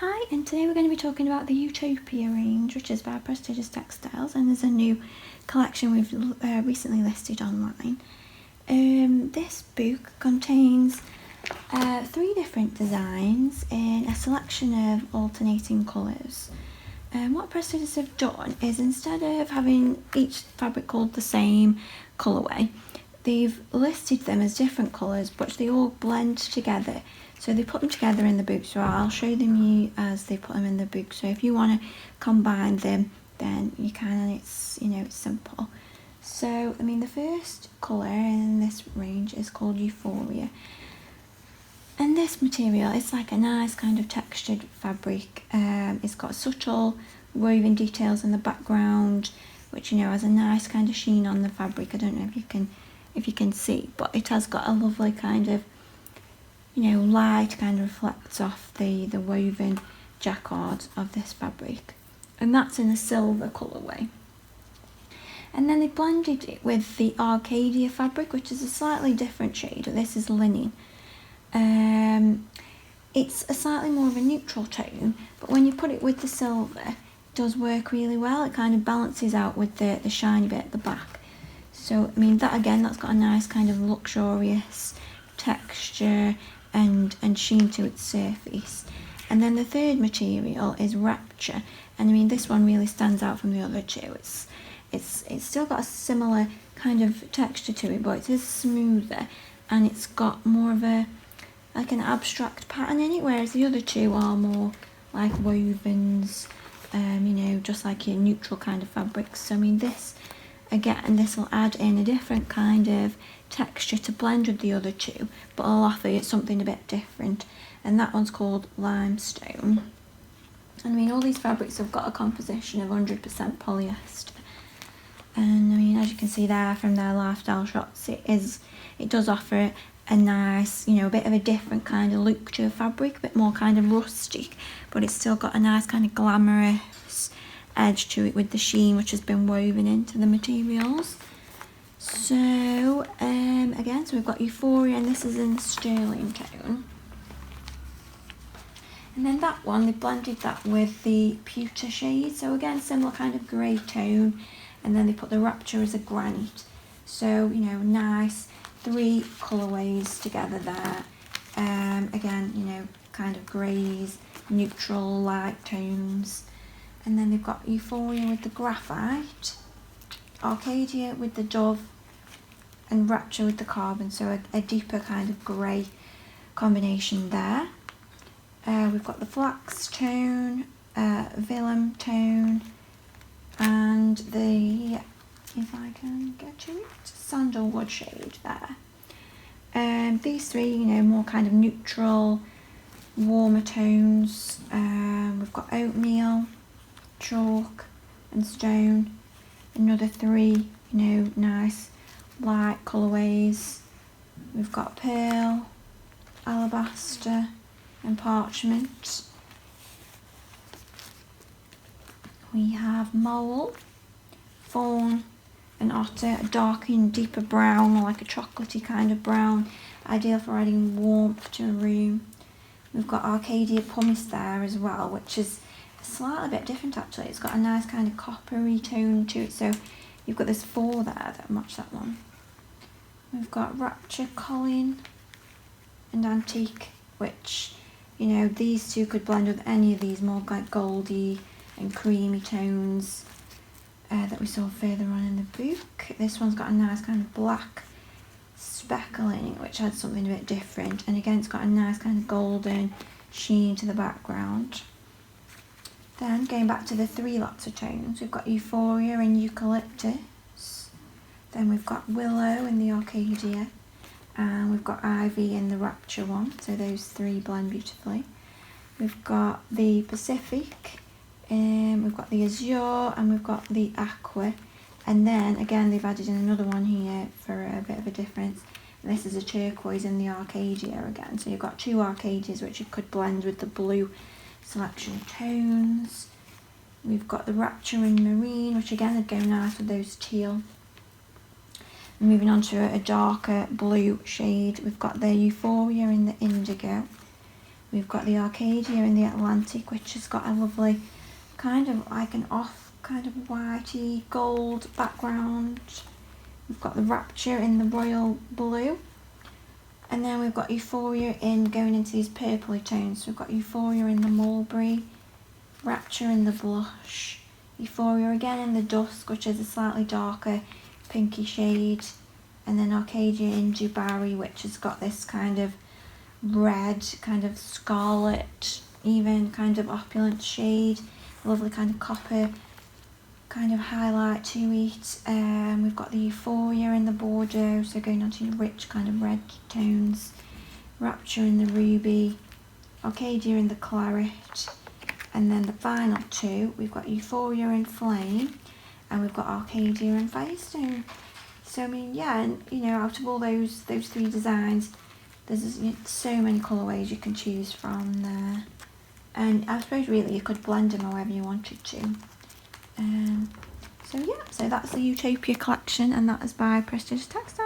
Hi, and today we're going to be talking about the Utopia range, which is by Prestigious Textiles, and there's a new collection we've recently listed online. This book contains 3 different designs in a selection of alternating colours. What Prestigious have done is, instead of having each fabric called the same colourway, they've listed them as different colours, but they all blend together. So they put them together in the book, so I'll show them you as they put them in the book. So if you want to combine them, then you can, and it's simple. So the first colour in this range is called Euphoria, and this material is like a nice kind of textured fabric. It's got subtle woven details in the background, which has a nice kind of sheen on the fabric. I don't know if you can see, but it has got a lovely kind of light kind of reflects off the woven jacquard of this fabric, and that's in a silver colourway. And then they blended it with the Arcadia fabric, which is a slightly different shade. This is linen. It's a slightly more of a neutral tone, but when you put it with the silver, it does work really well. It kind of balances out with the shiny bit at the back. So that's got a nice kind of luxurious texture and sheen to its surface. And then the third material is Rapture, and this one really stands out from the other two. It's still got a similar kind of texture to it, but it is smoother, and it's got more of an abstract pattern in it, whereas the other two are more like wovens, just like your neutral kind of fabrics. So this will add in a different kind of texture to blend with the other two, but I'll offer you something a bit different, and that one's called Limestone. And all these fabrics have got a composition of 100% polyester, and as you can see there from their lifestyle shots, it does offer a nice, a bit of a different kind of look to a fabric, a bit more kind of rustic, but it's still got a nice kind of glamorous edge to it with the sheen which has been woven into the materials. So again, so we've got Euphoria, and this is in the sterling tone. And then that one, they blended that with the pewter shade, so again similar kind of grey tone, and then they put the Rapture as a granite. So nice 3 colourways together there. Again, kind of greys, neutral light tones. And then they've got Euphoria with the graphite, Arcadia with the dove, and Rapture with the carbon, so a deeper kind of grey combination there. We've got the flax tone, vellum tone, and the, if I can get to it, sandalwood shade there. These 3, more kind of neutral, warmer tones. We've got oatmeal, chalk and stone. Another 3, nice light colourways. We've got pearl, alabaster and parchment. We have mole, fawn and otter, a darker and deeper brown, or like a chocolatey kind of brown, ideal for adding warmth to a room. We've got Arcadia pumice there as well, which is slightly bit different actually. It's got a nice kind of coppery tone to it, so you've got this 4 there that match that one. We've got Rapture, Colin and Antique, which these 2 could blend with any of these more like goldy and creamy tones that we saw further on in the book. This one's got a nice kind of black speckle in it, which adds something a bit different, and again it's got a nice kind of golden sheen to the background. Then going back to the 3 lots of tones, we've got Euphoria and Eucalyptus, then we've got Willow in the Arcadia, and we've got Ivy in the Rapture one, so those 3 blend beautifully. We've got the Pacific, we've got the Azure, and we've got the Aqua, and then again they've added in another one here for a bit of a difference. And this is a turquoise in the Arcadia again, so you've got 2 Arcadias which you could blend with the blue selection of tones. We've got the Rapture in Marine, which again would go nice with those teal. And moving on to a darker blue shade, we've got the Euphoria in the Indigo, We've got the Arcadia in the Atlantic, which has got a lovely kind of like an off kind of whitey gold background. We've got the Rapture in the royal blue. And then we've got Euphoria in going into these purpley tones. So we've got Euphoria in the mulberry, Rapture in the blush, Euphoria again in the dusk, which is a slightly darker pinky shade, and then Arcadia in Jubari, which has got this kind of red, kind of scarlet, even kind of opulent shade, a lovely kind of copper kind of highlight to it. We've got the Euphoria in the Bordeaux, so going on to rich kind of red tones, Rapture in the ruby, Arcadia in the claret, and then the final two, we've got Euphoria in flame, and we've got Arcadia in Firestone. So I mean, yeah, and you know, out of all those three designs, there's so many colourways you can choose from there, and I suppose really you could blend them however you wanted to. So yeah, so that's the Utopia collection, and that is by Prestigious Textiles.